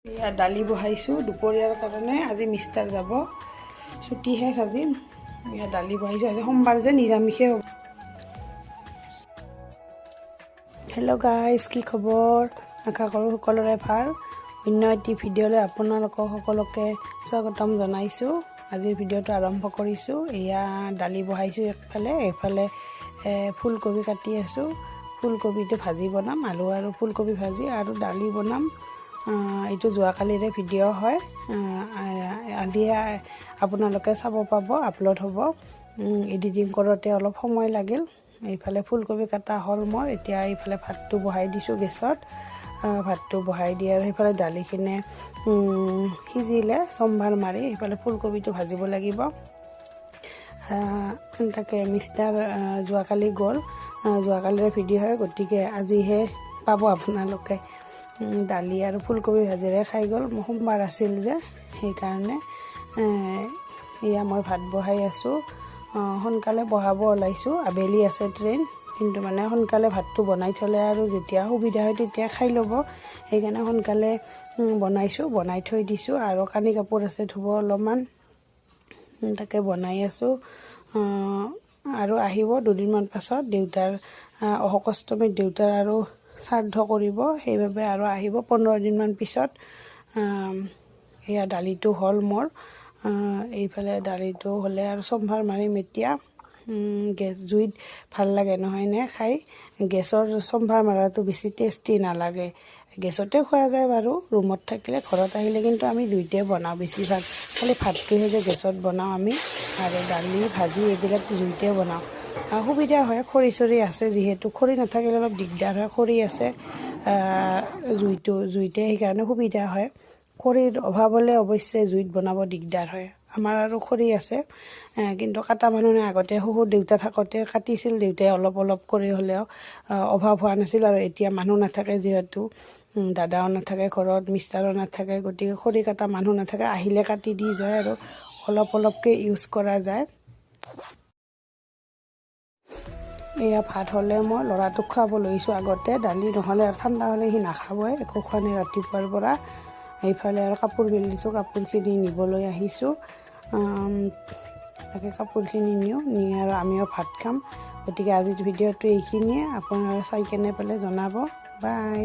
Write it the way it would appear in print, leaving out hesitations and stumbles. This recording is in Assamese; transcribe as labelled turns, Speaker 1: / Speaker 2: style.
Speaker 1: এয়া দালি বহাইছোঁ দুপৰীয়াৰ কাৰণে। আজি মিষ্টাৰ যাব, ছুটি শেষ আজি। এয়া দালি বহাইছোঁ, আজি সোমবাৰ যে নিৰামিষে হ'ব। হেল্ল' গাইজ, কি খবৰ? আশা কৰোঁ সকলোৰে ভাল। অন্য এটি ভিডিঅ'লৈ আপোনালোকক সকলোকে স্বাগতম জনাইছোঁ। আজিৰ ভিডিঅ'টো আৰম্ভ কৰিছোঁ। এয়া দালি বহাইছোঁ একফালে, এইফালে ফুলকবি কাটি আছোঁ। ফুলকবিটো ভাজি বনাম, আলু আৰু ফুলকবি ভাজি আৰু দালি বনাম। এইটো যোৱাকালিৰে ভিডিঅ' হয়, আজি আপোনালোকে চাব পাব, আপলোড হ'ব। এডিটিং কৰোঁতে অলপ সময় লাগিল। এইফালে ফুলকবি কাটা হ'ল মোৰ। এতিয়া এইফালে ভাতটো বহাই দিছোঁ গেছত। ভাতটো বহাই দি আৰু সেইফালে দালিখিনি সিজিলে চম্ভাৰ মাৰি সেইফালে ফুলকবিটো ভাজিব লাগিব। তাকে মিষ্টাৰ যোৱাকালি গ'ল, যোৱাকালিৰে ভিডিঅ' হয়, গতিকে আজিহে পাব আপোনালোকে। দালি আৰু ফুলকবি ভাজিৰে খাই গ'ল। সোমবাৰ আছিল যে, সেইকাৰণে এয়া মই ভাত বহাই আছোঁ। সোনকালে বহাব ওলাইছোঁ, আবেলি আছে ট্ৰেইন, কিন্তু মানে সোনকালে ভাতটো বনাই থ'লে আৰু যেতিয়া সুবিধা হয় তেতিয়া খাই ল'ব। সেইকাৰণে সোনকালে বনাইছোঁ, বনাই থৈ দিছোঁ। আৰু কানি কাপোৰ আছে ধুব অলপমান, তাকে বনাই আছোঁ। আৰু আহিব দুদিনমান পাছত, দেউতাৰ অশোক অষ্টমীত দেউতাৰ আৰু শ্ৰাদ্ধ কৰিব, সেইবাবে আৰু আহিব 15 দিনমান পিছত। এয়া দালিটো হ'ল মোৰ। এইফালে দালিটো হ'লে আৰু চম্ভাৰ মাৰিম এতিয়া। গেছ জুইত ভাল লাগে নহয়নে খাই? গেছৰ চম্ভাৰ মাৰাটো বেছি টেষ্টি নালাগে। গেছতে খোৱা যায় বাৰু ৰুমত থাকিলে, ঘৰত আহিলে কিন্তু আমি জুইতে বনাওঁ বেছিভাগ। খালি ভাতটোহে যে গেছত বনাওঁ আমি, আৰু দালি ভাজি এইবিলাক জুইতে বনাওঁ। সুবিধা হয়, খৰি চৰি আছে যিহেতু। খৰি নাথাকিলে অলপ দিগদাৰ হয়, খৰি আছে জুইতে, সেইকাৰণে সুবিধা হয়। খৰিৰ অভাৱ হ'লে অৱশ্যে জুইত বনাব দিগদাৰ হয়। আমাৰ আৰু খৰি আছে, কিন্তু কাটা মানুহ নাই। আগতে শহুৰ দেউতা থাকোঁতে কাটিছিল দেউতাই, অলপ অলপ কৰি হ'লেও অভাৱ হোৱা নাছিল। আৰু এতিয়া মানুহ নাথাকে যিহেতু, দাদাও নাথাকে ঘৰত, মিষ্টাৰো নাথাকে, গতিকে খৰি কটা মানুহ নাথাকে, আহিলে কাটি দি যায় আৰু অলপ অলপকৈ ইউজ কৰা যায়। এয়া ভাত হ'লে মই ল'ৰাটোক খুৱাব লৈছোঁ আগতে। দালি নহ'লে আৰু ঠাণ্ডা হ'লে সি নাখাবই, একো খোৱা নাই ৰাতিপুৱাৰ পৰা। এইফালে আৰু কাপোৰ মেলিছোঁ, কাপোৰখিনি নিবলৈ আহিছোঁ। তাকে কাপোৰখিনি নি আৰু আমিও ভাত খাম। গতিকে আজিৰ ভিডিঅ'টো এইখিনিয়ে। আপোনালোকে চাই কেনে পেলাই জনাব। বাই।